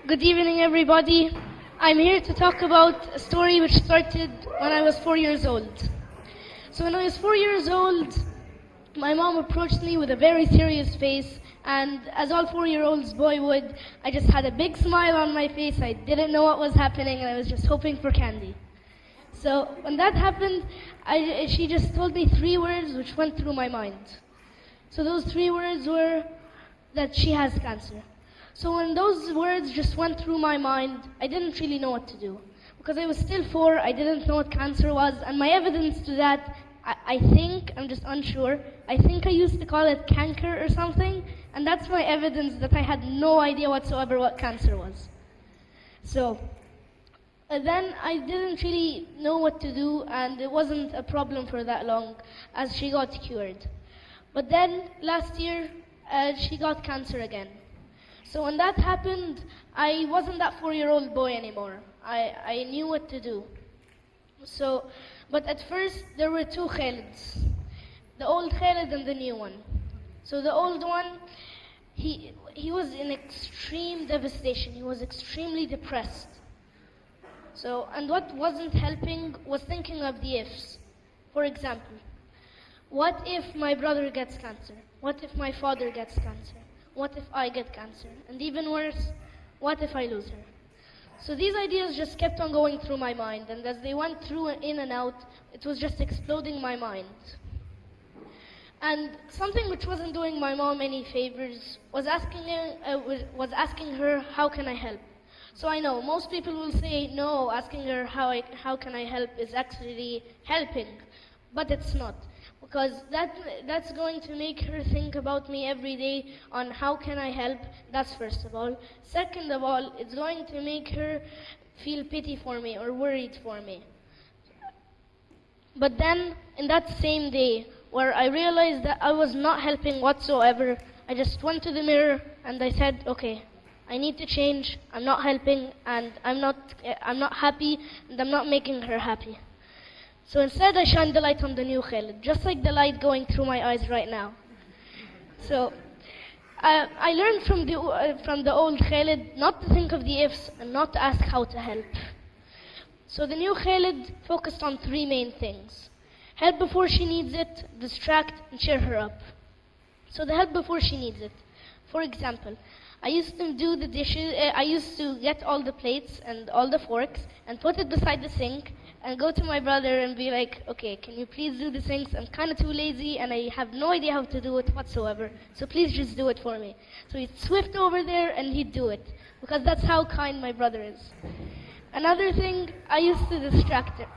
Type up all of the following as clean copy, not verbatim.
Good evening, everybody. I'm here to talk about a story which started when I was 4 years old. So when I was 4 years old, my mom approached me with a very serious face, and as all 4-year-olds boy would, I just had a big smile on my face. I didn't know what was happening, and I was just hoping for candy. So when that happened, she just told me 3 words which went through my mind. So those 3 words were that she has cancer. So when those words just went through my mind, I didn't really know what to do. Because I was still 4, I didn't know what cancer was, and my evidence to that, I think, I'm just unsure, I think I used to call it canker or something, and that's my evidence that I had no idea whatsoever what cancer was. So then I didn't really know what to do, and it wasn't a problem for that long, as she got cured. But then last year, she got cancer again. So when that happened, I wasn't that 4-year-old boy anymore. I knew what to do. But at first, there were 2 khaleds, the old khaled and the new one. So the old one, he was in extreme devastation. He was extremely depressed. And what wasn't helping was thinking of the ifs. For example, what if my brother gets cancer? What if my father gets cancer? What if I get cancer? And even worse, what if I lose her? So these ideas just kept on going through my mind, and as they went through and in and out, it was just exploding my mind. And something which wasn't doing my mom any favors was asking her, how can I help? So I know most people will say, no, asking her how can I help is actually helping, but it's not. Because that's going to make her think about me every day on how can I help, that's first of all. Second of all, it's going to make her feel pity for me or worried for me. But then, in that same day, where I realized that I was not helping whatsoever, I just went to the mirror and I said, okay, I need to change, I'm not helping, and I'm not happy, and I'm not making her happy. So instead, I shined the light on the new Khaled, just like the light going through my eyes right now. So I learned from the old Khaled not to think of the ifs and not to ask how to help. So the new Khaled focused on 3 main things: help before she needs it, distract, and cheer her up. So the help before she needs it. For example, I used to do the dishes. I used to get all the plates and all the forks and put it beside the sink, and go to my brother and be like, okay, can you please do the things? I'm kind of too lazy and I have no idea how to do it whatsoever, so please just do it for me. So he'd swift over there and he'd do it, because that's how kind my brother is. Another thing, I used to distract her.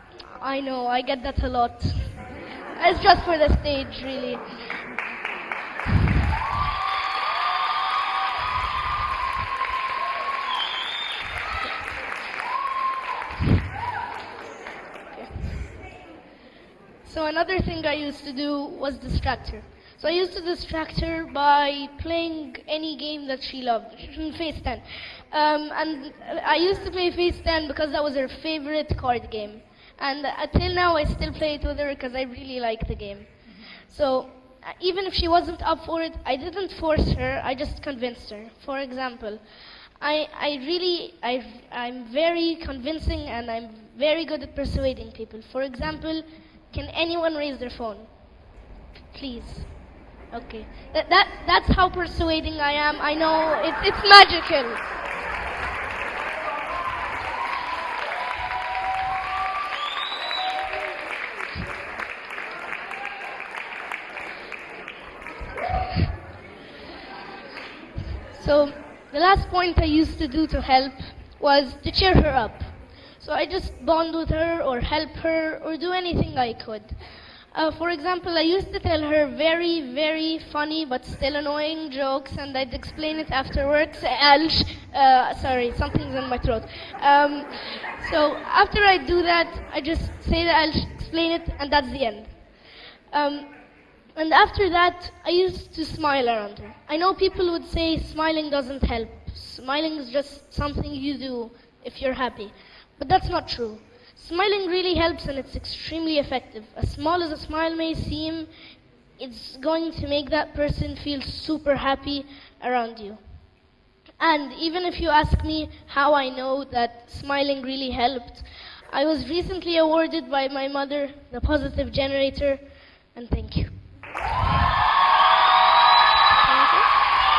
I know, I get that a lot. It's just for the stage, really. So another thing I used to do was distract her. So I used to distract her by playing any game that she loved, Face 10. And I used to play Face 10 because that was her favorite card game. And until now I still play it with her because I really like the game. So even if she wasn't up for it, I didn't force her, I just convinced her. For example, I'm very convincing and I'm very good at persuading people. For example, can anyone raise their phone? Please. Okay. That's how persuading I am. I know, it's magical. So the last point I used to do to help was to cheer her up. So I just bond with her or help her or do anything I could. For example, I used to tell her very, very funny but still annoying jokes, and I'd explain it afterwards. Sorry, something's in my throat. So after I do that, I just say that I'll explain it, and that's the end. And after that, I used to smile around her. I know people would say smiling doesn't help. Smiling is just something you do if you're happy. But that's not true. Smiling really helps, and it's extremely effective. As small as a smile may seem, it's going to make that person feel super happy around you. And even if you ask me how I know that smiling really helped, I was recently awarded by my mother the positive generator, and thank you.